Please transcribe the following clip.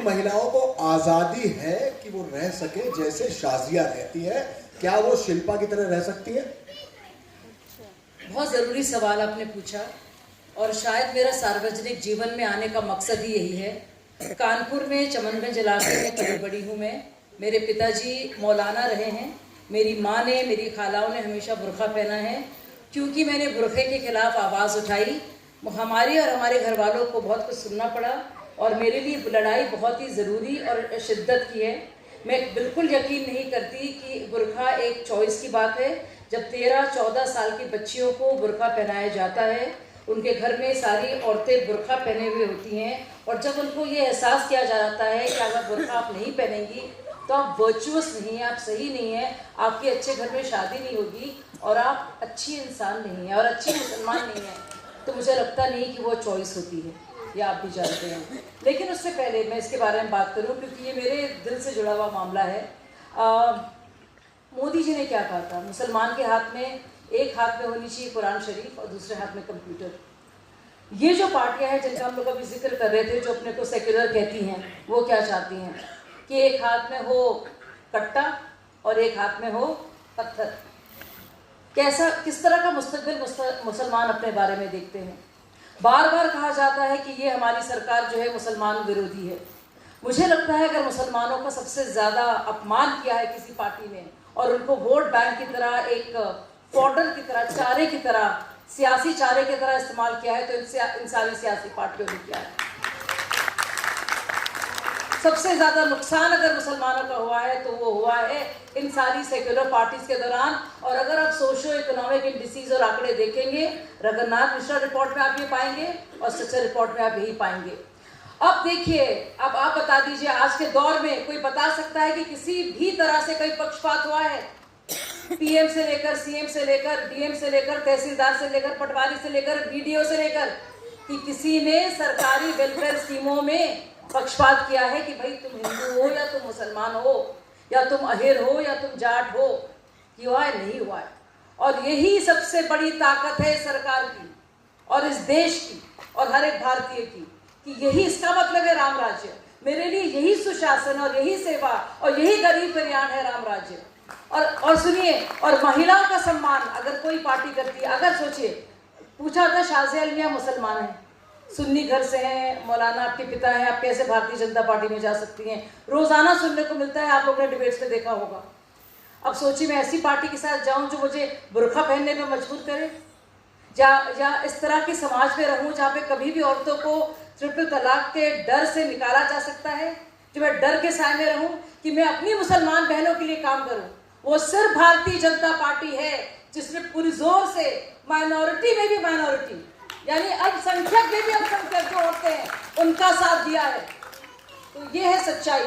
महिलाओं को आजादी है कि वो रह सके जैसे शाजिया रहती है, क्या वो शिल्पा की तरह रह सकती है? बहुत ज़रूरी सवाल आपने पूछा और शायद मेरा सार्वजनिक जीवन में आने का मकसद ही यही है। कानपुर में चमनगंज इलाके में पली बड़ी हूँ मैं। मेरे पिताजी मौलाना रहे हैं, मेरी माँ ने, मेरी खालाओं ने हमेशा बुर्का पहना है। क्योंकि मैंने बुर्के के खिलाफ आवाज़ उठाई, हमारे और हमारे घर वालों को बहुत कुछ सुनना पड़ा और मेरे लिए लड़ाई बहुत ही ज़रूरी और शिद्दत की है। मैं बिल्कुल यकीन नहीं करती कि बुर्का एक चॉइस की बात है। जब 13-14 साल की बच्चियों को बुर्का पहनाया जाता है, उनके घर में सारी औरतें बुर्का पहने हुए होती हैं और जब उनको ये एहसास किया जाता है कि अगर बुर्का आप नहीं पहनेंगी तो आप वर्चुअस नहीं हैं, आप सही नहीं हैं, आपके अच्छे घर में शादी नहीं होगी और आप अच्छी इंसान नहीं हैं और अच्छी मुसलमान नहीं हैं, तो मुझे लगता नहीं कि वो चॉइस होती है, ये आप भी जानते हैं। लेकिन उससे पहले मैं इसके बारे में बात करूं क्योंकि ये मेरे दिल से जुड़ा हुआ मामला है। मोदी जी ने क्या कहा था, मुसलमान के हाथ में एक हाथ में होनी चाहिए कुरान शरीफ और दूसरे हाथ में कंप्यूटर। ये जो पार्टियां हैं जिनका हम लोग अभी जिक्र कर रहे थे, जो अपने को सेक्युलर कहती हैं, वो क्या चाहती हैं कि एक हाथ में हो कट्टा और एक हाथ में हो पत्थर। कैसा, किस तरह का मुस्तकबिल मुसलमान अपने बारे में देखते हैं। बार बार कहा जाता है कि ये हमारी सरकार जो है मुसलमान विरोधी है। मुझे लगता है अगर मुसलमानों का सबसे ज़्यादा अपमान किया है किसी पार्टी ने और उनको वोट बैंक की तरह, एक फॉडर की तरह, चारे की तरह, सियासी चारे की तरह इस्तेमाल किया है, तो इन सारी सियासी पार्टियों ने किया है। सबसे ज़्यादा नुकसान अगर मुसलमानों का हुआ है तो वो हुआ है इन सारी सेक्युलर पार्टीज के दौरान। और अगर आप सोशो इकोनॉमिक इंडिसीज और आंकड़े देखेंगे, रघुनाथ मिश्रा रिपोर्ट में आप ये पाएंगे और सच्चा रिपोर्ट में आप यही पाएंगे। अब देखिए, अब आप बता दीजिए, आज के दौर में कोई बता सकता है कि किसी भी तरह से कोई पक्षपात हुआ है? पीएम से लेकर, सीएम से लेकर, डीएम से लेकर, तहसीलदार से लेकर, पटवारी से लेकर, बीडीओ से लेकर, कि किसी ने सरकारी वेलफेयर स्कीमों में पक्षपात किया है कि भाई तुम हिंदू हो या तुम मुसलमान हो या तुम अहिर हो या तुम जाट हो? ये हुआ है? नहीं हुआ है। और यही सबसे बड़ी ताकत है सरकार की और इस देश की और हर एक भारतीय की, कि यही इसका मतलब है राम राज्य। मेरे लिए यही सुशासन और यही सेवा और यही गरीब कल्याण है राम राज्य। और सुनिए, और महिलाओं का सम्मान अगर कोई पार्टी करती है, अगर सोचिए, पूछा था शाजिया अलमिया मुसलमान है, सुन्नी घर से हैं, मौलाना आपके पिता हैं, आप कैसे भारतीय जनता पार्टी में जा सकती हैं? रोजाना सुनने को मिलता है, आप लोगों ने डिबेट्स में देखा होगा। अब सोचिए मैं ऐसी पार्टी के साथ जाऊं जो मुझे बुर्का पहनने में मजबूर करे, या इस तरह के समाज में रहूं जहाँ पे कभी भी औरतों को ट्रिपल तलाक के डर से निकाला जा सकता है, जो मैं डर के साए में रहूं कि मैं अपनी मुसलमान बहनों के लिए काम करूं। वो सिर्फ भारतीय जनता पार्टी है जिसने पूरी जोर से माइनॉरिटी में भी माइनॉरिटी, यानी अल्पसंख्यक में भी अल्पसंख्यक जो होते हैं, उनका साथ दिया है। तो ये है सच्चाई।